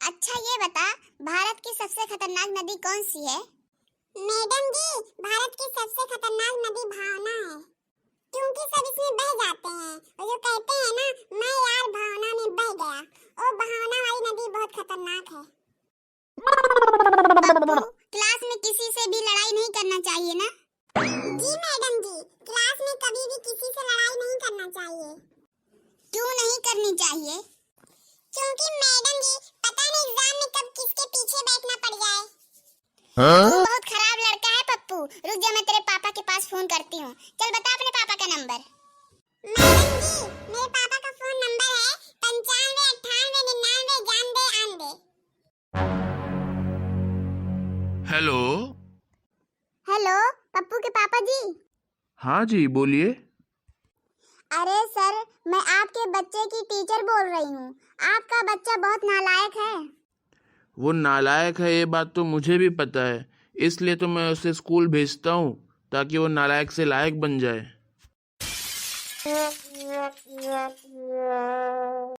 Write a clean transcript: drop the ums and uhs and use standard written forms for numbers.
अच्छा ये बता, भारत की सबसे खतरनाक नदी कौन सी है? मैडम जी, भारत की सबसे खतरनाक नदी भावना है, क्योंकि सब इसमें बह जाते हैं और जो कहते हैं ना, मैं यार भावना में बह गया, और भावना वाली नदी बहुत खतरनाक है। पप्पू, क्लास में किसी से भी लड़ाई नहीं करना चाहिए ना? जी मैडम जी, क्लास में कभी भी किसी से लड़ाई नहीं करना चाहिए। क्यों नहीं करनी चाहिए? क्योंकि मैडम जी, पता नहीं एग्जाम में कब किसके पीछे बैठना पड़ जाए। तू बहुत खराब लड़का है पप्पू। रुक जा, मैं तेरे पापा के पास फोन करती हूँ। चल बता अपने पापा का नंबर। मैडम जी, मेरे पापा का फोन नंबर है 95 98 99 हेलो। हेलो, पप्पू के पापा जी। हाँ जी, बोलिए। अरे सर, मैं आपके बच्चे की टीचर बोल रही हूँ। आपका बच्चा बहुत नालायक है। वो नालायक है, ये बात तो मुझे भी पता है, इसलिए तो मैं उसे स्कूल भेजता हूँ ताकि वो नालायक से लायक बन जाए।